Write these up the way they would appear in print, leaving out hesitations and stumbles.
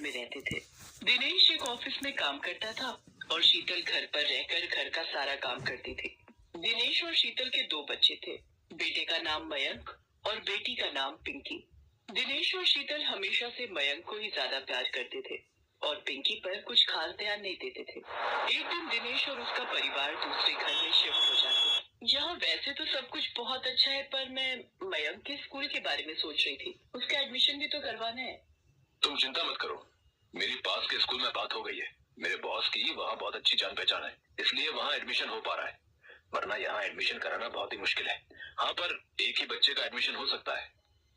में रहते थे। दिनेश एक ऑफिस में काम करता था और शीतल घर पर रहकर घर का सारा काम करती थी। दिनेश और शीतल के 2 बच्चे थे। बेटे का नाम मयंक और बेटी का नाम पिंकी। दिनेश और शीतल हमेशा से मयंक को ही ज्यादा प्यार करते थे और पिंकी पर कुछ खास ध्यान नहीं देते थे। एक दिन दिनेश और उसका परिवार दूसरे घर में शिफ्ट हो जाते। यहाँ वैसे तो सब कुछ बहुत अच्छा है, पर मैं मयंक के स्कूल के बारे में सोच रही थी। उसका एडमिशन भी तो करवाना है। तुम चिंता मत करो, मेरी पास के स्कूल में बात हो गई है। मेरे बॉस की वहाँ बहुत अच्छी जान पहचान है, इसलिए वहाँ एडमिशन हो पा रहा है, वरना यहाँ एडमिशन कराना बहुत ही मुश्किल है। हाँ, पर एक ही बच्चे का एडमिशन हो सकता है।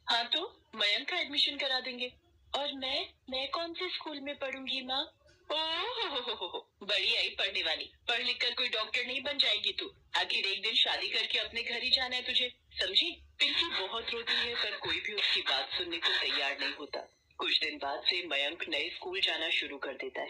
हाँ, तो मयंक का एडमिशन करा देंगे। और मैं कौन से स्कूल में पढ़ूंगी माँ? ओह, बड़ी आई पढ़ने वाली। पढ़ लिख कर कोई डॉक्टर नहीं बन जाएगी तू। आखिर एक दिन शादी करके अपने घर ही जाना है तुझे, समझी? पिंकी बहुत रोती है, पर कोई भी उसकी बात सुनने को तैयार नहीं होता। कुछ दिन बाद से मयंक नए स्कूल जाना शुरू कर देता है।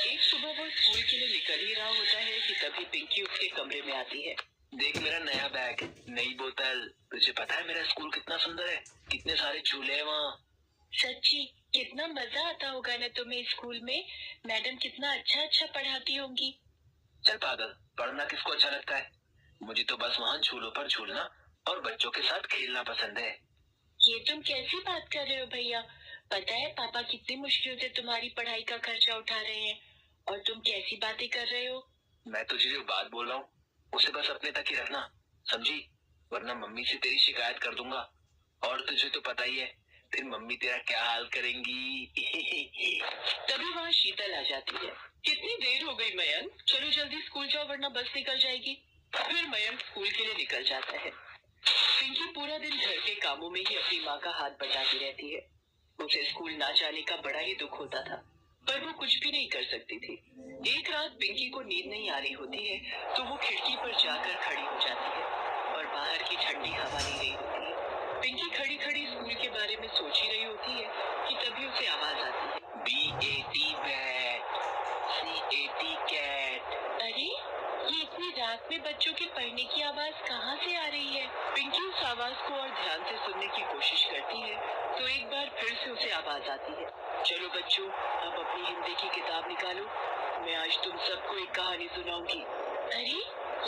एक सुबह वो स्कूल के लिए निकल ही रहा होता है कि तभी पिंकी उसके कमरे में आती है। देख मेरा नया बैग, नई बोतल। तुझे पता है मेरा स्कूल कितना सुंदर है, कितने सारे झूले हैं वहाँ। सच्ची कितना मजा आता होगा ना तुम्हें स्कूल में। मैडम कितना अच्छा पढ़ाती होंगी। चल पागल, पढ़ना किसको अच्छा लगता है? मुझे तो बस वहाँ झूलों पर झूलना और बच्चों के साथ खेलना पसंद है। ये तुम कैसी बात कर रहे हो भैया? पता है पापा कितनी मुश्किल से तुम्हारी पढ़ाई का खर्चा उठा रहे हैं और तुम कैसी बातें कर रहे हो? मैं तुझे जो बात बोल रहा हूँ उसे बस अपने तक ही रखना, समझी? वरना मम्मी से तेरी शिकायत कर दूंगा, और तुझे तो पता ही है फिर मम्मी तेरा क्या हाल करेंगी। तभी वहाँ शीतल आ जाती है। कितनी देर हो गई मयंक, चलो जल्दी स्कूल जाओ वरना बस निकल जाएगी। फिर मयंक स्कूल के लिए निकल जाता है। पिंकी पूरा दिन घर के कामों में ही अपनी माँ का हाथ बटाती रहती है। उसे स्कूल ना जाने का बड़ा ही दुख होता था, पर वो कुछ भी नहीं कर सकती थी। एक रात पिंकी को नींद नहीं आ रही होती है, तो वो खिड़की पर जाकर खड़ी हो जाती है और बाहर की ठंडी हवा ले रही होती है। पिंकी खड़ी खड़ी स्कूल के बारे में सोच ही रही होती है कि तभी उसे आवाज आती है, BAT बैट, CAT कैट। अरे ये इतनी रात में बच्चों के पढ़ने की आवाज कहाँ से आ रही है? पिंकी उस आवाज को और ध्यान से सुनने की कोशिश करती है, तो एक बार फिर से उसे आवाज आती है, चलो बच्चों अब अपनी हिंदी की किताब निकालो, मैं आज तुम सबको एक कहानी सुनाऊंगी। अरे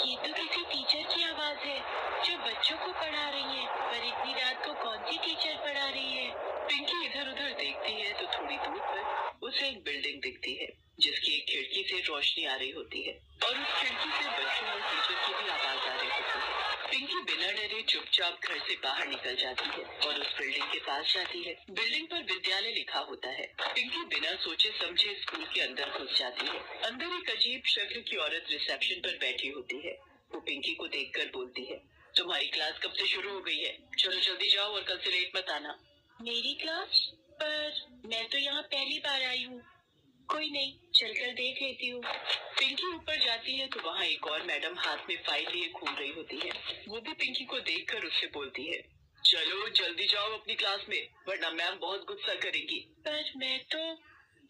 ये तो किसी टीचर की आवाज है जो बच्चों को पढ़ा रही है, पर इतनी रात को कौन सी टीचर पढ़ा रही है? पिंकी इधर उधर देखती है तो थोड़ी दूर पर उसे एक बिल्डिंग दिखती है जिसकी एक खिड़की से रोशनी आ रही होती है और उस खिड़की से बच्चों और टीचर की भी आवाज आ रही होती है। पिंकी बिना डरे चुपचाप घर से बाहर निकल जाती है और उस बिल्डिंग के पास जाती है। बिल्डिंग पर विद्यालय लिखा होता है। पिंकी बिना सोचे समझे स्कूल के अंदर घुस जाती है। अंदर एक अजीब शक्ल की औरत रिसेप्शन पर बैठी होती है। वो पिंकी को देखकर बोलती है, तुम्हारी क्लास कब से शुरू हो गई है? चलो जल्दी जाओ और कल से लेट मत आना। मेरी क्लास? पर मैं तो यहाँ पहली बार आई हूँ। कोई नहीं, चलकर देख लेती हूँ। पिंकी ऊपर जाती है तो वहाँ एक और मैडम हाथ में फाइल लिए घूम रही होती है। वो भी पिंकी को देखकर उससे बोलती है, चलो जल्दी जाओ अपनी क्लास में, वरना मैम बहुत गुस्सा करेंगी। पर मैं तो...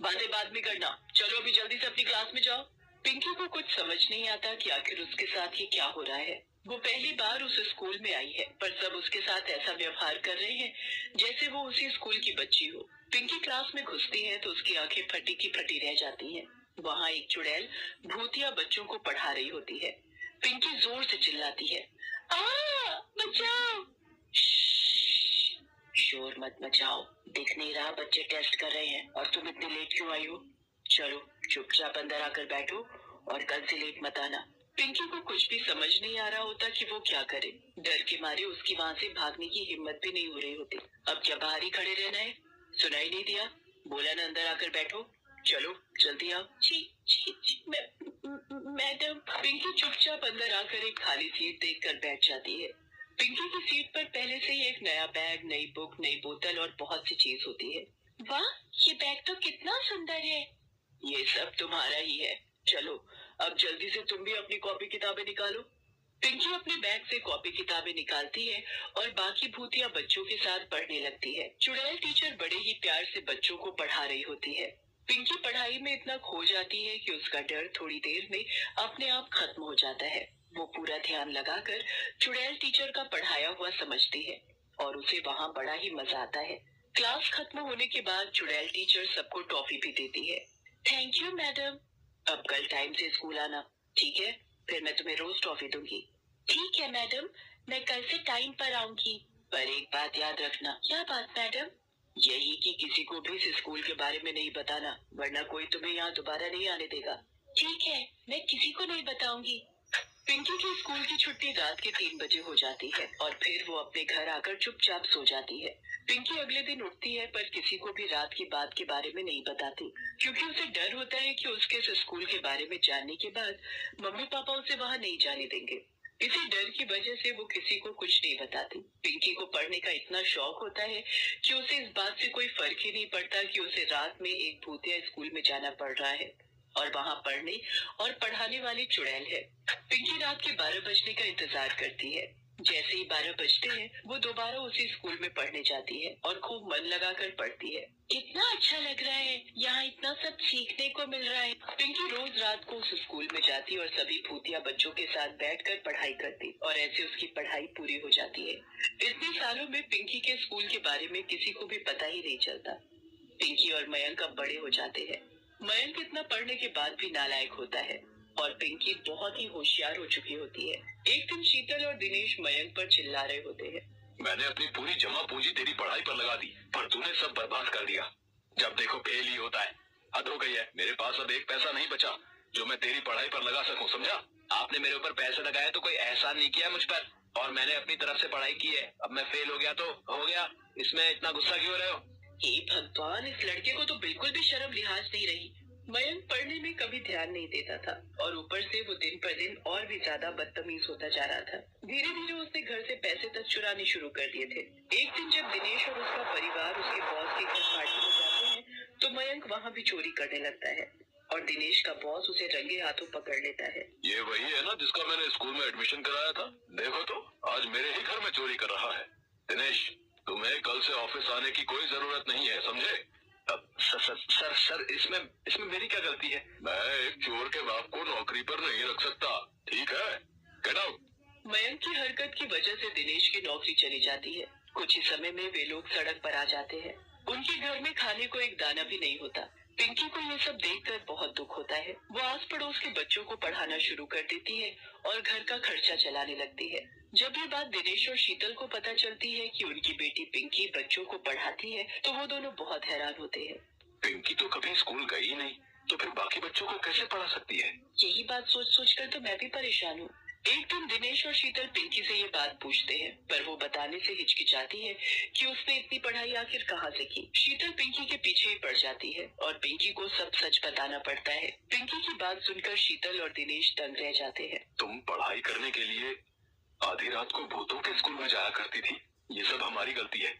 बातें बाद में करना, चलो अभी जल्दी से अपनी क्लास में जाओ। पिंकी को कुछ समझ नहीं आता कि आखिर उसके साथ ये क्या हो रहा है। वो पहली बार उस स्कूल में आई है, पर सब उसके साथ ऐसा व्यवहार कर रहे हैं जैसे वो उसी स्कूल की बच्ची हो। पिंकी क्लास में घुसती है तो उसकी आंखें फटी की फटी रह जाती हैं। वहाँ एक चुड़ैल भूतिया बच्चों को पढ़ा रही होती है। पिंकी जोर से चिल्लाती है, बचाओ! शोर मत मचाओ, दिख नहीं रहा बच्चे टेस्ट कर रहे हैं और तुम इतनी लेट क्यों आई हो? चलो चुपचाप अंदर आकर बैठो और कल से लेट मत आना। पिंकी को कुछ भी समझ नहीं आ रहा होता कि वो क्या करे। डर के मारे उसकी वहाँ से भागने की हिम्मत भी नहीं हो रही होती। अब क्या बाहर ही खड़े रहना है? सुनाई नहीं दिया? बोला ना अंदर आकर बैठो। चलो जल्दी आओ। मैडम। पिंकी चुपचाप अंदर आकर एक खाली सीट देखकर बैठ जाती है। पिंकी की सीट पर पहले से ही एक नया बैग, नई बुक, नई बोतल और बहुत सी चीज होती है। वाह, ये बैग तो कितना सुंदर है। ये सब तुम्हारा ही है। चलो अब जल्दी से तुम भी अपनी कॉपी किताबें निकालो। पिंकी अपने बैग से कॉपी किताबें निकालती है और बाकी भूतिया बच्चों के साथ पढ़ने लगती है। चुड़ैल टीचर बड़े ही प्यार से बच्चों को पढ़ा रही होती है। पिंकी पढ़ाई में इतना खो जाती है कि उसका डर थोड़ी देर में अपने आप खत्म हो जाता है। वो पूरा ध्यान लगाकर चुड़ैल टीचर का पढ़ाया हुआ समझती है और उसे वहाँ बड़ा ही मजा आता है। क्लास खत्म होने के बाद चुड़ैल टीचर सबको टॉफी भी देती है। Thank you madam. अब कल टाइम से स्कूल आना, ठीक है? फिर मैं तुम्हें रोज टॉफी दूंगी। ठीक है मैडम, मैं कल से टाइम पर आऊंगी। पर एक बात याद रखना। क्या बात मैडम? यही कि किसी को भी इस स्कूल के बारे में नहीं बताना, वरना कोई तुम्हें यहाँ दोबारा नहीं आने देगा। ठीक है, मैं किसी को नहीं बताऊंगी। पिंकी की स्कूल की छुट्टी रात के 3 बजे हो जाती है और फिर वो अपने घर आकर चुपचाप सो जाती है। पिंकी अगले दिन उठती है पर किसी को भी रात की बात के बारे में नहीं बताती, क्योंकि उसे डर होता है कि उसके इस स्कूल के बारे में जानने के बाद मम्मी पापा उसे वहाँ नहीं जाने देंगे। इसी डर की वजह से वो किसी को कुछ नहीं बताती। पिंकी को पढ़ने का इतना शौक होता है कि उसे इस बात से कोई फर्क ही नहीं पड़ता कि उसे रात में एक भूतिया स्कूल में जाना पड़ रहा है और वहाँ पढ़ने और पढ़ाने वाली चुड़ैल है। पिंकी रात के 12 बजने का इंतजार करती है। जैसे ही 12 बजते हैं, वो दोबारा उसी स्कूल में पढ़ने जाती है और खूब मन लगाकर पढ़ती है। कितना अच्छा लग रहा है, यहाँ इतना सब सीखने को मिल रहा है। पिंकी रोज रात को उस स्कूल में जाती और सभी भूतिया बच्चों के साथ बैठकर पढ़ाई करती और ऐसे उसकी पढ़ाई पूरी हो जाती है। इतने सालों में पिंकी के स्कूल के बारे में किसी को भी पता ही नहीं चलता। पिंकी और मयंक अब बड़े हो जाते हैं। मयंक इतना पढ़ने के बाद भी नालायक होता है और पिंकी बहुत ही होशियार हो चुकी होती है। एक दिन शीतल और दिनेश मयंक पर चिल्ला रहे होते हैं। मैंने अपनी पूरी जमा पूंजी तेरी पढ़ाई पर लगा दी, पर तूने सब बर्बाद कर दिया। जब देखो फेल ही होता है। हद हो गई है, मेरे पास अब एक पैसा नहीं बचा जो मैं तेरी पढ़ाई पर लगा सकूं, समझा? आपने मेरे ऊपर पैसे लगाए तो कोई एहसान नहीं किया मुझ पर, और मैंने अपनी तरफ से पढ़ाई की है। अब मैं फेल हो गया तो हो गया, इसमें इतना गुस्सा क्यों रहे हो? हे भगवान, इस लड़के को तो बिल्कुल भी शर्म लिहाज नहीं रही। मयंक पढ़ने में कभी ध्यान नहीं देता था और ऊपर से वो दिन पर दिन और भी ज्यादा बदतमीज होता जा रहा था। धीरे धीरे उसने घर से पैसे तक चुराने शुरू कर दिए थे। एक दिन जब दिनेश और उसका परिवार उसके बॉस के घर पार्टी में जाते हैं, तो मयंक वहाँ भी चोरी करने लगता है और दिनेश का बॉस उसे रंगे हाथों पकड़ लेता है। ये वही है ना जिसका मैंने स्कूल में एडमिशन कराया था? देखो तो, आज मेरे ही घर में चोरी कर रहा है। दिनेश, तुम्हें कल से ऑफिस आने की कोई जरूरत नहीं है, समझे? अब सर, इसमें इसमें मेरी क्या गलती है? मैं एक चोर के बाप को नौकरी पर नहीं रख सकता, ठीक है? Get out. मयंक की हरकत की वजह से दिनेश की नौकरी चली जाती है। कुछ ही समय में वे लोग सड़क पर आ जाते हैं। उनके घर में खाने को एक दाना भी नहीं होता। पिंकी को ये सब देखकर बहुत दुख होता है। वो आस पड़ोस के बच्चों को पढ़ाना शुरू कर देती है और घर का खर्चा चलाने लगती है। जब ये बात दिनेश और शीतल को पता चलती है कि उनकी बेटी पिंकी बच्चों को पढ़ाती है, तो वो दोनों बहुत हैरान होते हैं। पिंकी तो कभी स्कूल गई ही नहीं, तो फिर बाकी बच्चों को कैसे पढ़ा सकती है? यही बात सोच सोच कर तो मैं भी परेशान हूँ। एक दिन दिनेश और शीतल पिंकी से ये बात पूछते हैं, पर वो बताने से हिचकिचाती है कि उसने इतनी पढ़ाई आखिर कहाँ से की। शीतल पिंकी के पीछे ही पड़ जाती है और पिंकी को सब सच बताना पड़ता है। पिंकी की बात सुनकर शीतल और दिनेश दंग रह जाते हैं। तुम पढ़ाई करने के लिए आधी रात को भूतों के स्कूल में जाया करती थी। ये सब हमारी गलती है।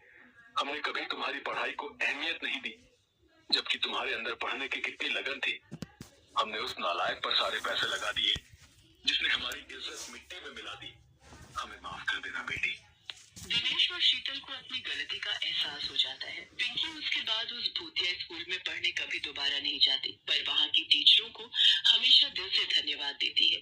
हमने कभी तुम्हारी पढ़ाई को अहमियत नहीं दी, जबकि तुम्हारे अंदर पढ़ने की कितनी लगन थी। हमने उस नालायक पर सारे पैसे लगा दिए जिसने हमारी इज्जत मिट्टी में मिला दी। हमें माफ कर देना बेटी। दिनेश और शीतल को अपनी गलती का एहसास हो जाता है। पिंकी उसके बाद उस भूतिया स्कूल में पढ़ने कभी दोबारा नहीं जाती, पर वहाँ की टीचरों को हमेशा दिल से धन्यवाद देती है।